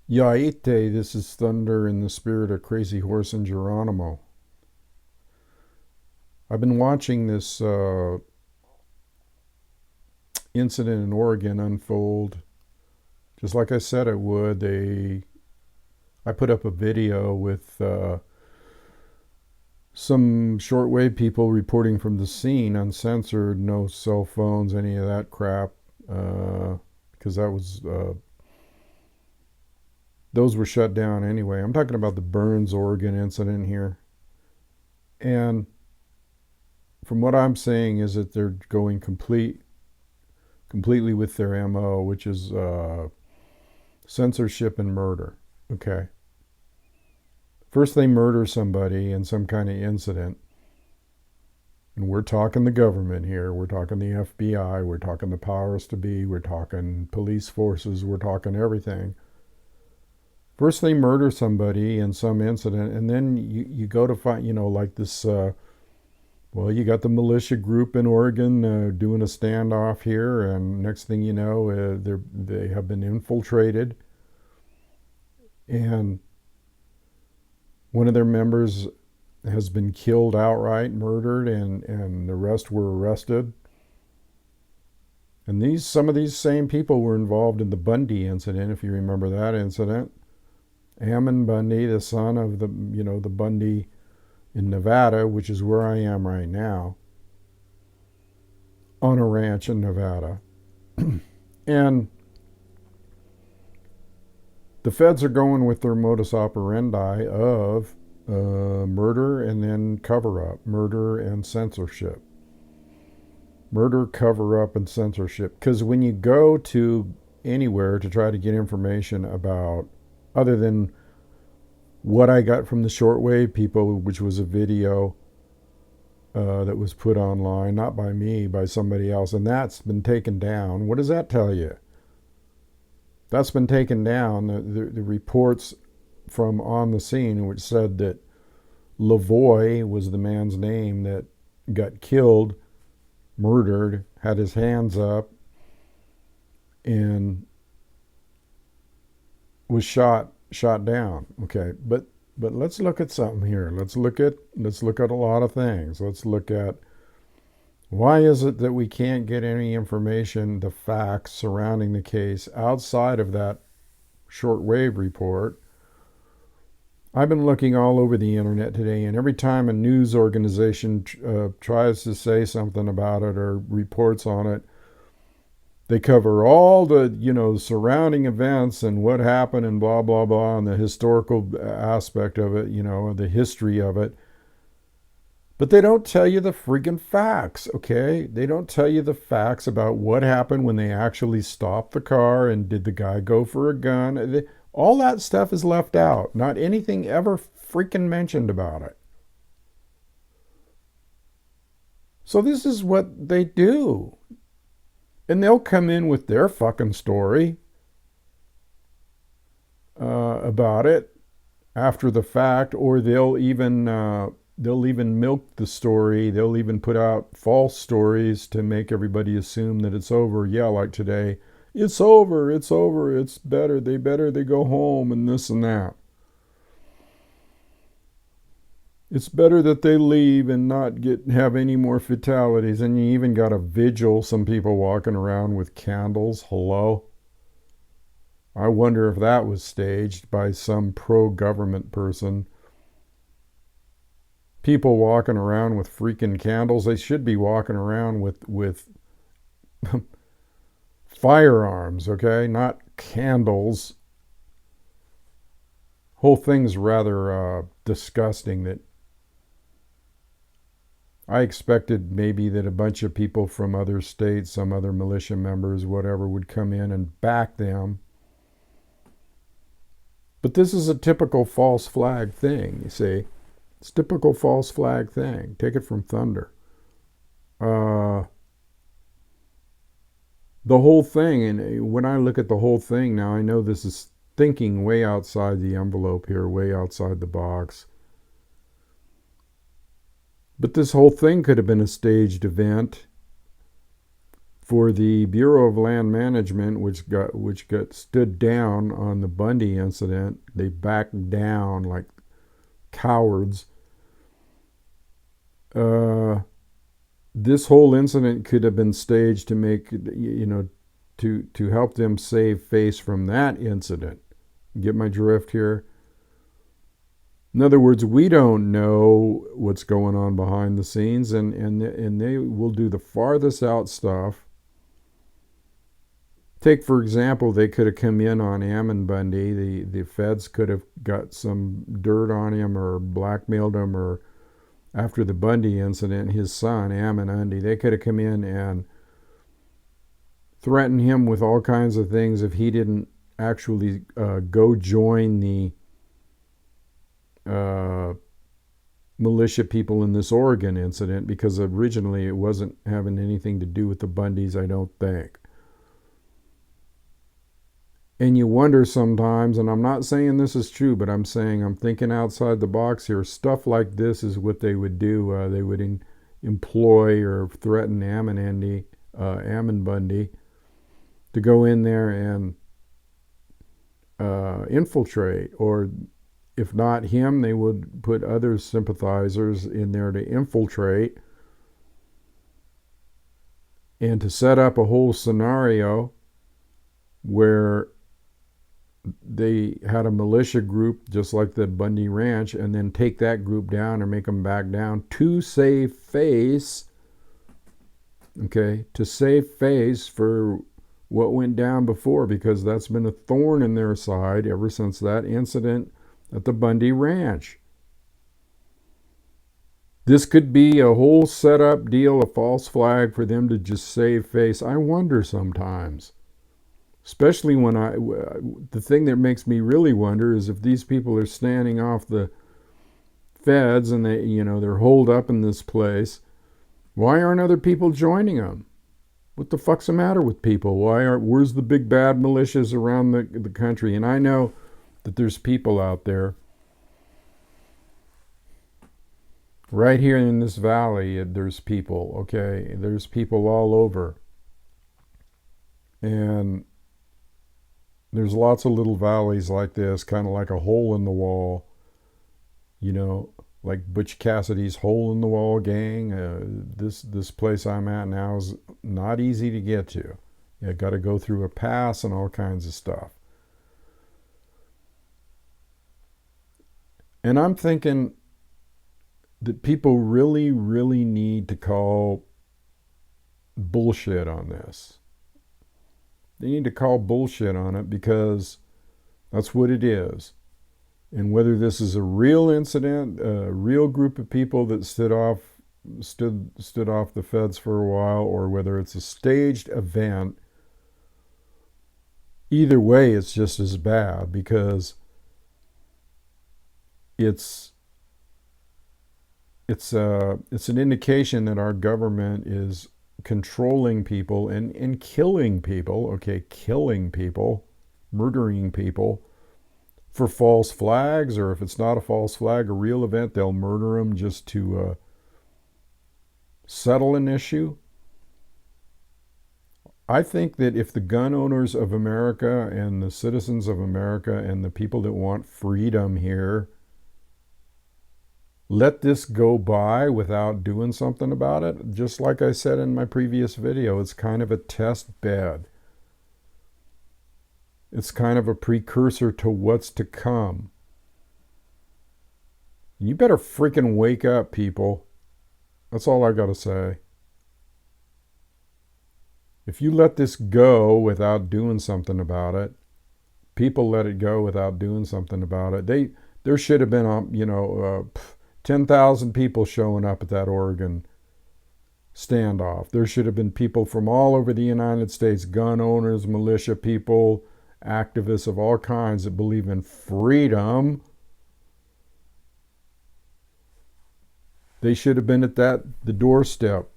Yaite, this is Thunder in the spirit of Crazy Horse and Geronimo. I've been watching this incident in Oregon unfold just like I said it would. I put up a video with some shortwave people reporting from the scene, uncensored, no cell phones, any of that crap, because those were shut down anyway. I'm talking about the Burns, Oregon incident here, and from what I'm saying is that they're going completely with their MO, which is censorship and murder. Okay. First, they murder somebody in some kind of incident. And we're talking the government here. We're talking the FBI. We're talking the powers to be. We're talking police forces. We're talking everything. First, they murder somebody in some incident, and then you go to find, like this. Well, you got the militia group in Oregon doing a standoff here, and next thing you know, they have been infiltrated, and one of their members has been killed outright, murdered, and the rest were arrested. And some of these same people were involved in the Bundy incident, if you remember that incident. Ammon Bundy, the son of the Bundy in Nevada, which is where I am right now, on a ranch in Nevada. And the feds are going with their modus operandi of murder and then cover up, murder and censorship. Murder, cover up, and censorship. Because when you go to anywhere to try to get information about, other than what I got from the shortwave people, which was a video that was put online, not by me, by somebody else, and that's been taken down. What does that tell you? That's been taken down. The reports from on the scene, which said that Lavoie was the man's name that got killed, murdered, had his hands up, and was shot down. Okay, but let's look at something here. Let's look at a lot of things. Let's look at, why is it that we can't get any information, the facts surrounding the case outside of that shortwave report? I've been looking all over the internet today, and every time a news organization tries to say something about it or reports on it, they cover all the, surrounding events and what happened and blah, blah, blah, and the historical aspect of it, the history of it. But they don't tell you the freaking facts, okay? They don't tell you the facts about what happened when they actually stopped the car, and did the guy go for a gun? All that stuff is left out. Not anything ever freaking mentioned about it. So this is what they do. And they'll come in with their fucking story about it after the fact, or they'll even milk the story. They'll even put out false stories to make everybody assume that it's over. Yeah, like today, it's over, it's better, they go home, and this and that. It's better that they leave and not have any more fatalities. And you even got a vigil, some people walking around with candles. Hello? I wonder if that was staged by some pro-government person. People walking around with freaking candles. They should be walking around with firearms, okay? Not candles. Whole thing's rather disgusting. That I expected maybe that a bunch of people from other states, some other militia members, whatever, would come in and back them. But this is a typical false flag thing, you see. It's a typical false flag thing. Take it from Thunder. The whole thing, and when I look at the whole thing now, I know this is thinking way outside the envelope here, way outside the box. But this whole thing could have been a staged event for the Bureau of Land Management, which got stood down on the Bundy incident. They backed down like cowards. This whole incident could have been staged to make, to help them save face from that incident. Get my drift here? In other words, we don't know what's going on behind the scenes, and they will do the farthest out stuff. Take, for example, they could have come in on Ammon Bundy. The feds could have got some dirt on him or blackmailed him, or after the Bundy incident, his son, Ammon Bundy, they could have come in and threatened him with all kinds of things if he didn't actually go join the militia people in this Oregon incident, because originally it wasn't having anything to do with the Bundys, I don't think. And you wonder sometimes, and I'm not saying this is true, but I'm saying I'm thinking outside the box here. Stuff like this is what they would do. They would employ or threaten Ammon Bundy to go in there and infiltrate, or if not him, they would put other sympathizers in there to infiltrate and to set up a whole scenario where they had a militia group just like the Bundy Ranch, and then take that group down or make them back down to save face, to save face for what went down before, because that's been a thorn in their side ever since that incident at the Bundy Ranch. This could be a whole setup deal, a false flag for them to just save face. I wonder sometimes. Especially when the thing that makes me really wonder is if these people are standing off the feds and they're holed up in this place, why aren't other people joining them? What the fuck's the matter with people? Where's the big bad militias around the country? And I know that there's people out there right here in this valley. There's people, okay? There's people all over. And there's lots of little valleys like this, kind of like a hole in the wall, like Butch Cassidy's Hole in the Wall gang. This place I'm at now is not easy to get to. You got to go through a pass and all kinds of stuff. And I'm thinking that people really, really need to call bullshit on this. They need to call bullshit on it, because that's what it is. And whether this is a real incident, a real group of people that stood off the feds for a while, or whether it's a staged event, either way it's just as bad, because it's an indication that our government is controlling people and killing people, killing people, murdering people for false flags, or if it's not a false flag, a real event, they'll murder them just to settle an issue. I think that if the gun owners of America and the citizens of America and the people that want freedom here let this go by without doing something about it, just like I said in my previous video, it's kind of a test bed. It's kind of a precursor to what's to come. You better freaking wake up, people. That's all I got to say. If you let this go without doing something about it, people let it go without doing something about it. There should have been, 10,000 people showing up at that Oregon standoff. There should have been people from all over the United States, gun owners, militia people, activists of all kinds that believe in freedom. They should have been at the doorstep.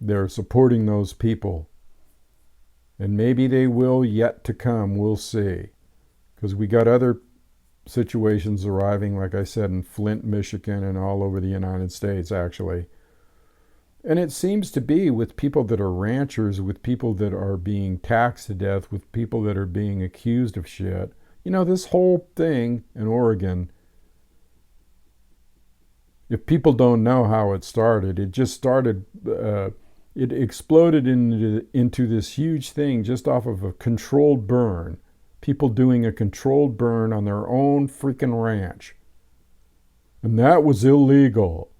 They're supporting those people. And maybe they will yet to come. We'll see. Because we got other situations arriving, like I said, in Flint, Michigan, and all over the United States, actually. And it seems to be with people that are ranchers, with people that are being taxed to death, with people that are being accused of shit. You know, this whole thing in Oregon, if people don't know how it started, it just started, it exploded into this huge thing just off of a controlled burn. People doing a controlled burn on their own freaking ranch. And that was illegal.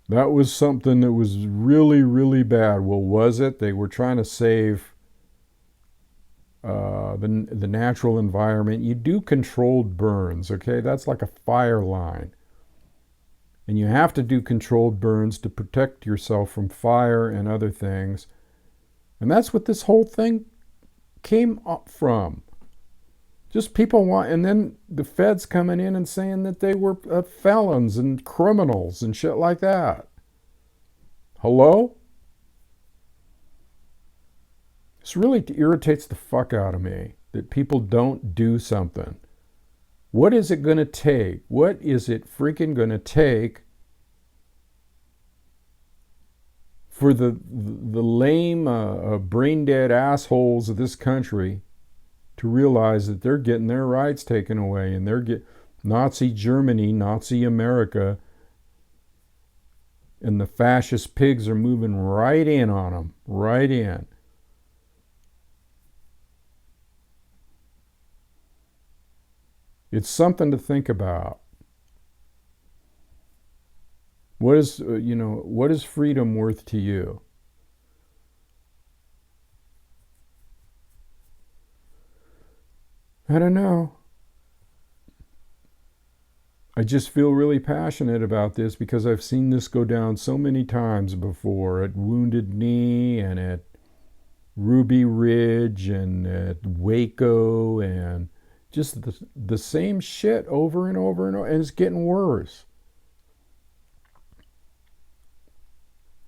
That was something that was really, really bad. Well, was it? They were trying to save the natural environment. You do controlled burns, okay? That's like a fire line. And you have to do controlled burns to protect yourself from fire and other things. And that's what this whole thing came up from. Just people want, and then the feds coming in and saying that they were felons and criminals and shit like that. Hello? This really irritates the fuck out of me that people don't do something. What is it going to take? What is it freaking going to take for the lame, brain dead assholes of this country to realize that they're getting their rights taken away, and they're Nazi Germany, Nazi America, and the fascist pigs are moving right in on them, right in. It's something to think about. What is freedom worth to you? I don't know. I just feel really passionate about this because I've seen this go down so many times before, at Wounded Knee and at Ruby Ridge and at Waco, and just the same shit over and over and over, and it's getting worse.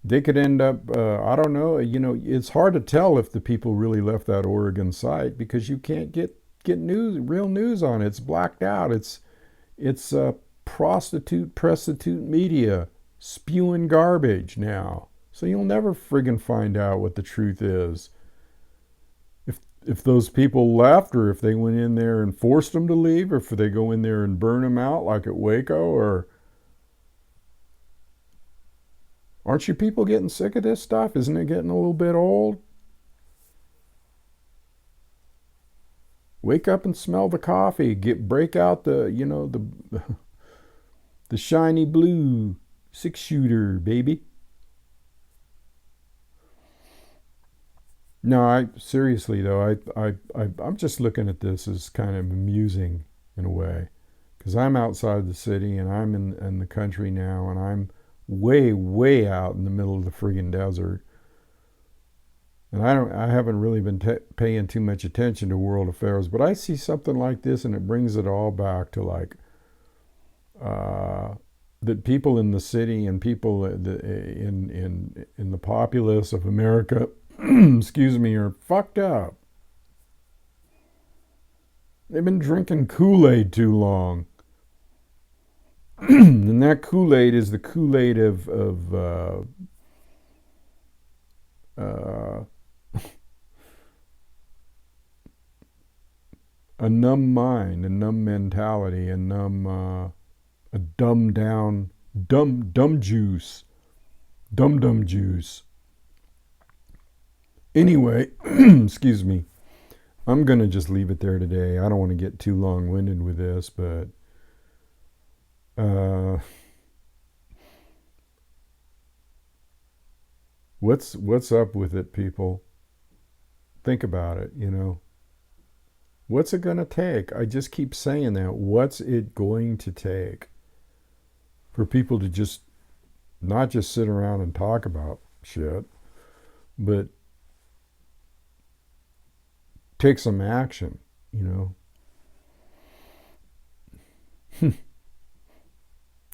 They could end up, I don't know, it's hard to tell if the people really left that Oregon site because you can't get news, real news on it. It's blacked out. It's prostitute media spewing garbage now. So you'll never friggin' find out what the truth is. If those people left, or if they went in there and forced them to leave, or if they go in there and burn them out like at Waco, or aren't you people getting sick of this stuff? Isn't it getting a little bit old? Wake up and smell the coffee. Break out the shiny blue 6-shooter, baby. No, seriously though, I'm just looking at this as kind of amusing in a way, because I'm outside the city and I'm in the country now, and I'm way, way out in the middle of the friggin' desert. And I haven't really been paying too much attention to world affairs, but I see something like this and it brings it all back to like that people in the city and people in the populace of America, excuse me, are fucked up. They've been drinking Kool-Aid too long. And that Kool-Aid is the Kool-Aid of a numb mind, a numb mentality, a dumbed down, dumb juice. Dum juice. Anyway, excuse me. I'm going to just leave it there today. I don't want to get too long-winded with this, but what's up with it, people? Think about it, What's it going to take? I just keep saying that. What's it going to take for people to just not just sit around and talk about shit, but take some action,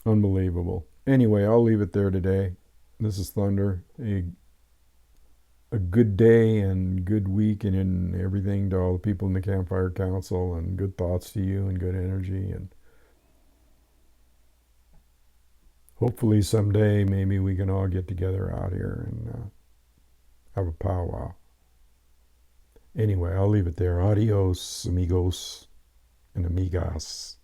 Unbelievable. Anyway, I'll leave it there today. This is Thunder. A good day and good week and everything to all the people in the Campfire Council, and good thoughts to you and good energy, and hopefully someday maybe we can all get together out here and have a powwow. Anyway, I'll leave it there. Adios, amigos and amigas.